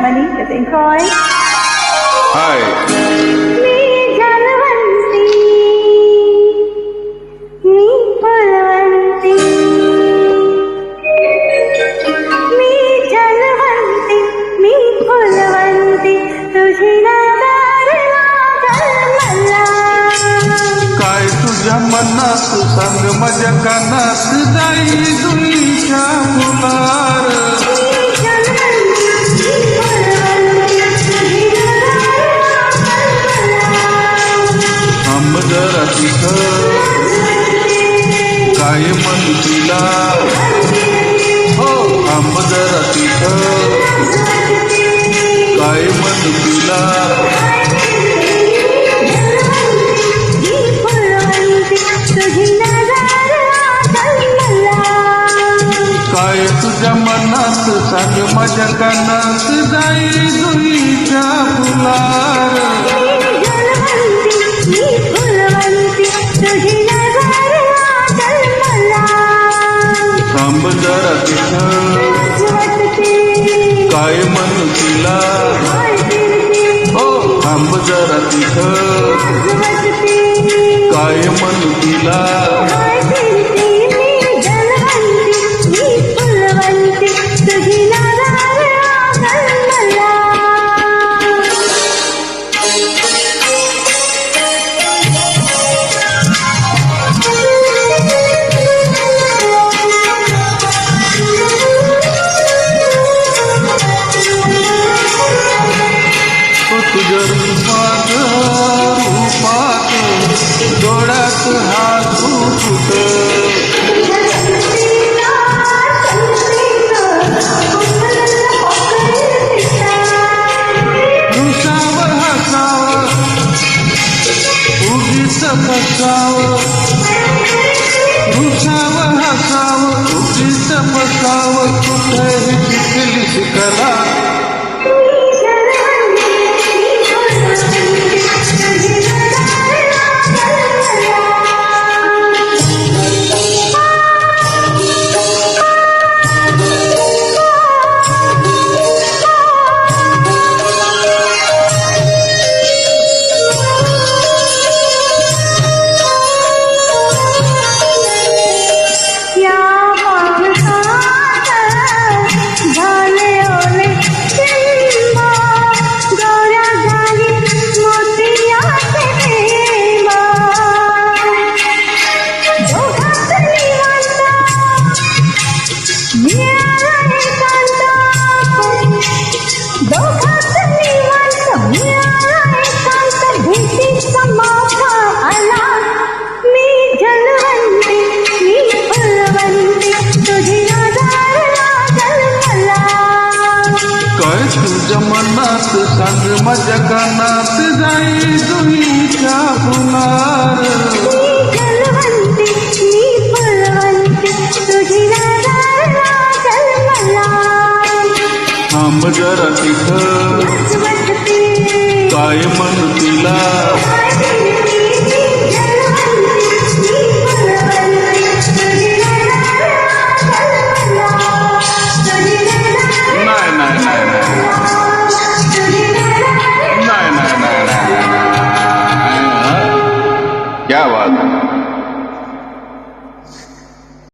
Money, getting coin. Hi. मी जलवंती, मी फुलवंती. मी जलवंती, मी फुलवंती. तुझी नजर लागल मला. काय तुझ्या मनात सांग माझ्या कानात जाई जुईच्या फुलार. थांब जरा तिथं काय म्हणू तिला. हो थांब जरा तिथं काय म्हणू तिला. काय तुझ्या मनात सांग माझ्या कानात जाई जुईच्या फुलार. थांब जरा तिथं काय म्हणू तिला. हो थांब जरा तिथं काय म्हणू तिला. तुझ्या रूपात रूपात डोळ्यात हात फुट. रुसावं हसावं उगीच फसावं. रुसावं हसावं उगीच फसावं. कुठेही शिकली शिकला. काय तुझ्या मनात सांग माझ्या कानात जाई जुईच्या फुलार. थांब जरा तिथं काय म्हणू तिला.